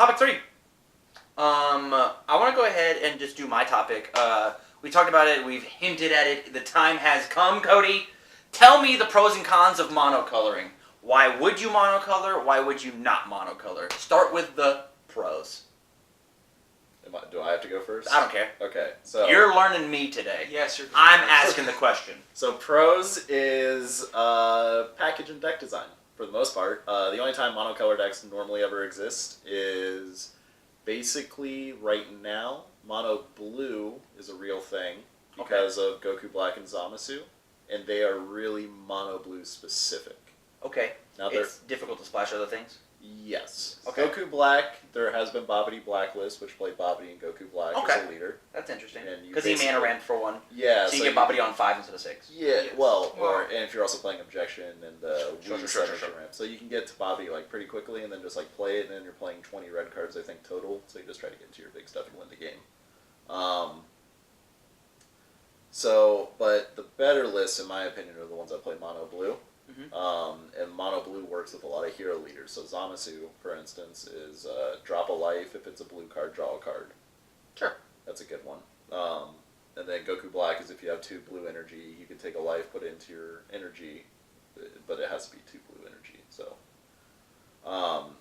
Topic 3. I want to go ahead and just do my topic. We talked about it. We've hinted at it. The time has come, Cody. Tell me the pros and cons of monocoloring. Why would you monocolor? Why would you not monocolor? Start with the pros. Do I have to go first? I don't care. Okay, so... You're learning me today. Yes, you're... I'm asking the question. So pros is package and deck design, for the most part. The only time monocolor decks normally ever exist is basically right now. Mono blue is a real thing because of Goku Black and Zamasu, and they are really mono blue specific. Okay. Now it's difficult to splash other things? Yes. Okay. Goku Black, there has been Babidi Blacklist, which played Babidi and Goku Black as a leader. That's interesting. Because he mana ran for one. Yeah. So you get Babidi on 5 instead of 6. Yeah, yes. And if you're also playing Objection and Whis ramp. So you can get to Babidi like pretty quickly and then just like play it, and then you're playing 20 red cards, I think, total. So you just try to get to your big stuff and win the game. But the better lists, in my opinion, are the ones that play Mono Blue. Mm-hmm. And Mono Blue works with a lot of hero leaders. So Zamasu, for instance, is drop a life. If it's a blue card, draw a card. Sure. That's a good one. And then Goku Black is if you have 2 blue energy, you can take a life, put it into your energy, but it has to be 2 blue energy. So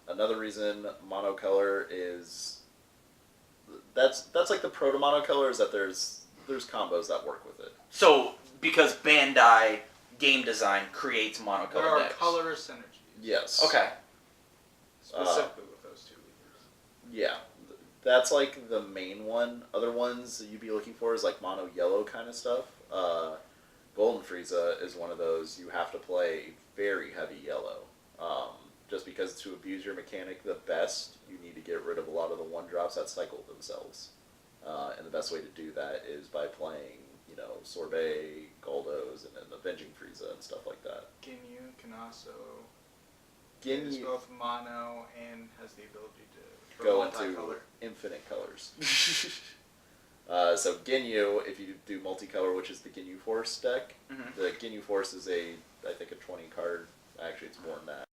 another reason monocolor is that's like the pro to monocolor is that there's combos that work with it. So because Bandai game design creates monocolor There are decks. color synergies. Yes. Okay. Specifically with those 2 leaders. Yeah. That's like the main one. Other ones that you'd be looking for is like mono yellow kind of stuff. Golden Frieza is one of those you have to play very heavy yellow. Just because to abuse your mechanic the best, you need to get rid of a lot of the 1-drops that cycle themselves. And the best way to do that is by playing, Sorbet, Goldos, and then Avenging Frieza and stuff like that. Ginyu can also Ginyu is both mono and has the ability to go multicolor. into infinite colors. So Ginyu, if you do multicolor, which is the Ginyu Force deck, Mm-hmm. the Ginyu Force is I think a 20 card. Actually, it's more than that.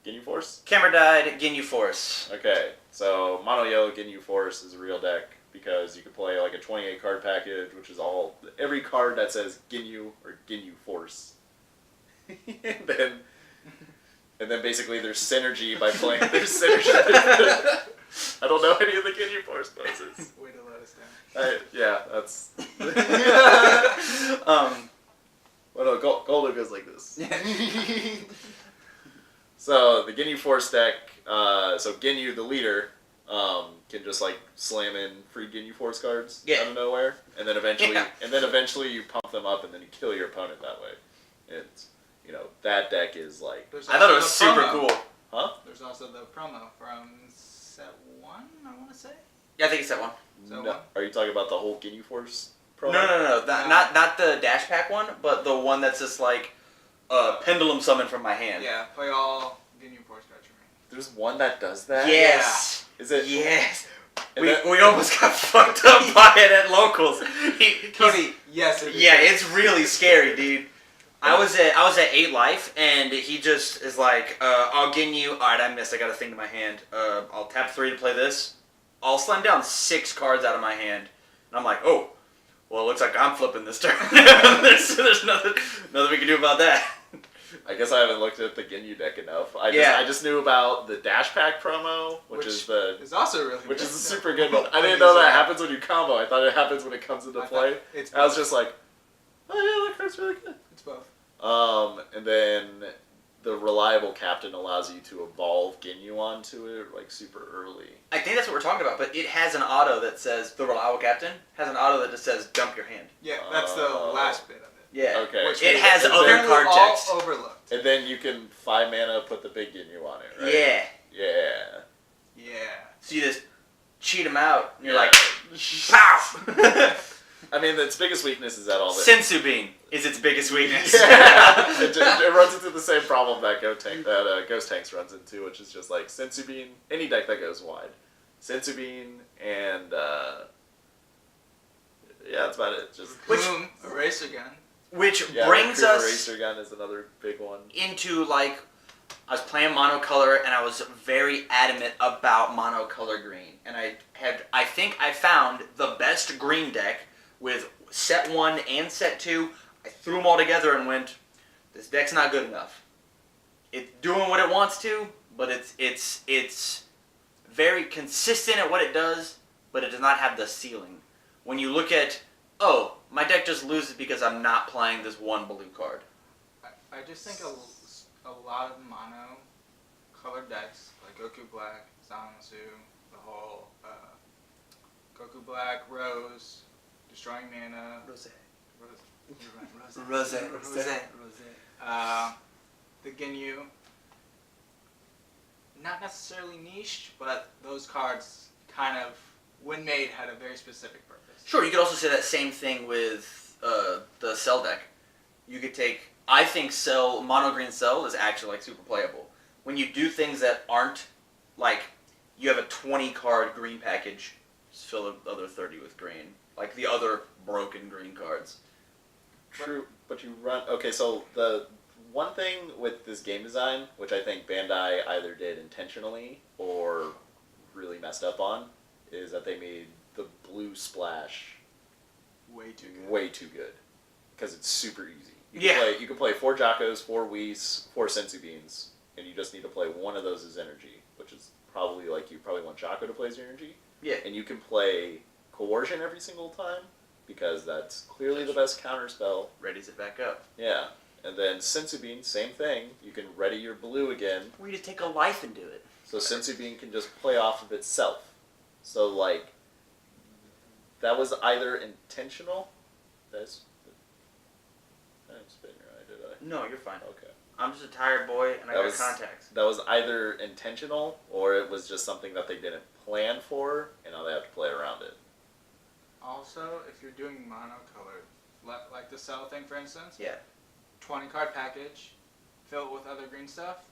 Ginyu Force? Camera died, Ginyu Force. Okay, so Mono Yellow Ginyu Force is a real deck because you can play like a 28 card package, which is every card that says Ginyu or Ginyu Force. and then basically there's synergy by playing. There's synergy. I don't know any of the Ginyu Force poses. Way to let us down. Yeah, that's. Well, no, Goldo goes like this. So the Ginyu Force deck, so Ginyu, the leader, can just like slam in free Ginyu Force cards out of nowhere, and then eventually you pump them up, and then you kill your opponent that way. It's that deck is like. I thought it was super cool. Huh? There's also the promo from set 1, I want to say. Yeah, I think it's that one. No. Are you talking about the whole Ginyu Force promo? No. Not the Dash Pack one, but the one that's just like pendulum summon from my hand. Yeah, play all Ginyu Force cards from me. There's one that does that? Yes. Yeah. Is it? Yes. We almost got fucked up by it at locals. Cody, yes. It's really scary, dude. I was at 8 life, and he just is like, I'll Ginyu. Alright, I missed. I got a thing to my hand. I'll tap 3 to play this. I'll slam down 6 cards out of my hand. And I'm like, oh, well, it looks like I'm flipping this turn. there's nothing we can do about that. I guess I haven't looked at the Ginyu deck enough. I just knew about the Dash Pack promo, which is also really which good. is a super good one. I didn't know that happens when you combo. I thought it happens when it comes into play. I was just like, oh yeah, that card's really good. It's both. And then the Reliable Captain allows you to evolve Ginyu onto it like super early. I think that's what we're talking about, but it has an auto that says, the Reliable Captain has an auto that just says, dump your hand. Yeah, that's the last bit of it. Yeah. Okay. It has other card text. All overlooked. And then you can 5 mana put the big Ginyu on it, right? Yeah. Yeah. So you just cheat him out, and you're like, pow! I mean, its biggest weakness is that all the... Sensu Bean is its biggest weakness. Yeah. it runs into the same problem that Ghost Tanks runs into, which is just like Sensu Bean, any deck that goes wide. Sensu Bean and... yeah, that's about it. Just Boom, Eraser Gun. Which brings us Eraser Gun is another big one. into like I was playing monocolor, and I was very adamant about monocolor green. And I think I found the best green deck with set 1 and set 2. I threw them all together and went, this deck's not good enough. It's doing what it wants to, but it's very consistent at what it does, but it does not have the ceiling. When you look at, oh, my deck just loses because I'm not playing this one blue card. I just think a lot of mono colored decks, like Goku Black, Zamasu, the whole Goku Black, Rose, Destroying Mana, Rose. The Ginyu. Not necessarily niche, but those cards kind of, when made, had a very specific purpose. Sure, you could also say that same thing with the Cell deck. You could take, I think Cell, mono green Cell is actually like super playable. When you do things that aren't like, you have a 20 card green package, just fill the other 30 with green. Like the other broken green cards. True, but you run... Okay, so the one thing with this game design, which I think Bandai either did intentionally or really messed up on, is that they made the blue splash Way too good. way too good. Because it's super easy. You can play 4 Jackos, 4 Whis, 4 Sensu Beans, and you just need to play one of those as energy, which is probably like you probably want Jacko to play as your energy. Yeah. And you can play Coercion every single time, because that's clearly the best counter spell. Readies it back up. Yeah. And then Sensu Bean, same thing. You can ready your blue again. Or you just take a life and do it. So Sensu Bean can just play off of itself. So, like, that was either intentional. I didn't spin your eye, did I? No, you're fine. Okay. I'm just a tired boy, and I got contacts. That was either intentional, or it was just something that they didn't plan for, and now they have to play around it. Also, if you're doing monocolored, like the Cell thing, for instance, Yeah. 20 card package, fill it with other green stuff,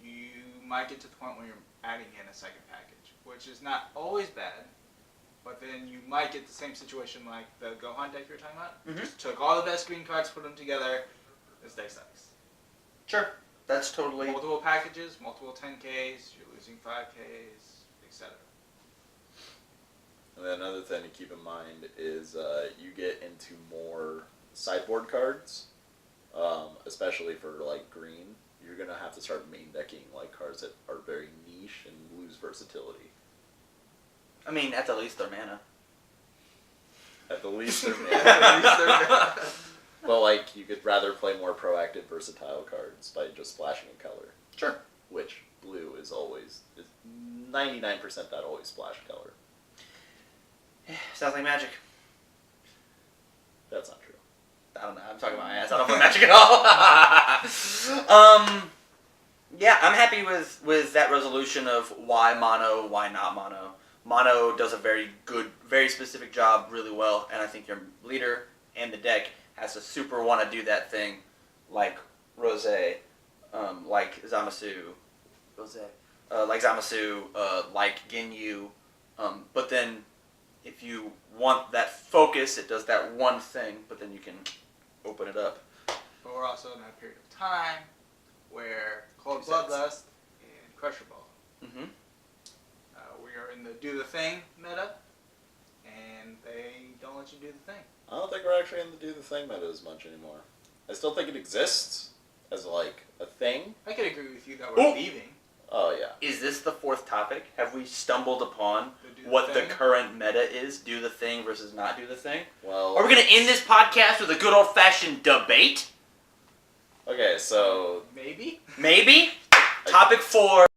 you might get to the point where you're adding in a second package, which is not always bad, but then you might get the same situation like the Gohan deck you were talking about. Mhm. Just took all the best green cards, put them together, this deck sucks. Sure. That's totally... Multiple packages, multiple 10Ks, you're losing 5Ks, etc. And then another thing to keep in mind is you get into more sideboard cards, especially for like green. You're gonna have to start main decking like cards that are very niche and lose versatility. I mean, at the least they're mana. At the least they're mana. But like you could rather play more proactive, versatile cards by just splashing a color. Sure. Which blue is 99% that always splash color. Sounds like magic. That's not true. I don't know. I'm talking about my ass. I don't play magic at all. Yeah, I'm happy with that resolution of why mono, why not mono. Mono does a very good, very specific job really well, and I think your leader and the deck has to super want to do that thing, like Rose, like Zamasu, like Zamasu, like Ginyu, but then if you want that focus, it does that one thing, but then you can open it up. But we're also in that period of time where Cold Bloodlust and Crusher Ball. Mm-hmm. We are in the do the thing meta, and they don't let you do the thing. I don't think we're actually in the do the thing meta as much anymore. I still think it exists as like a thing. I could agree with you that we're leaving. Oh yeah. Is this the fourth topic? Have we stumbled upon The what the thing? current meta is? Do the thing versus not do the thing? Well. Are we going to end this podcast with a good old-fashioned debate? Okay, so Maybe? Maybe? Topic 4.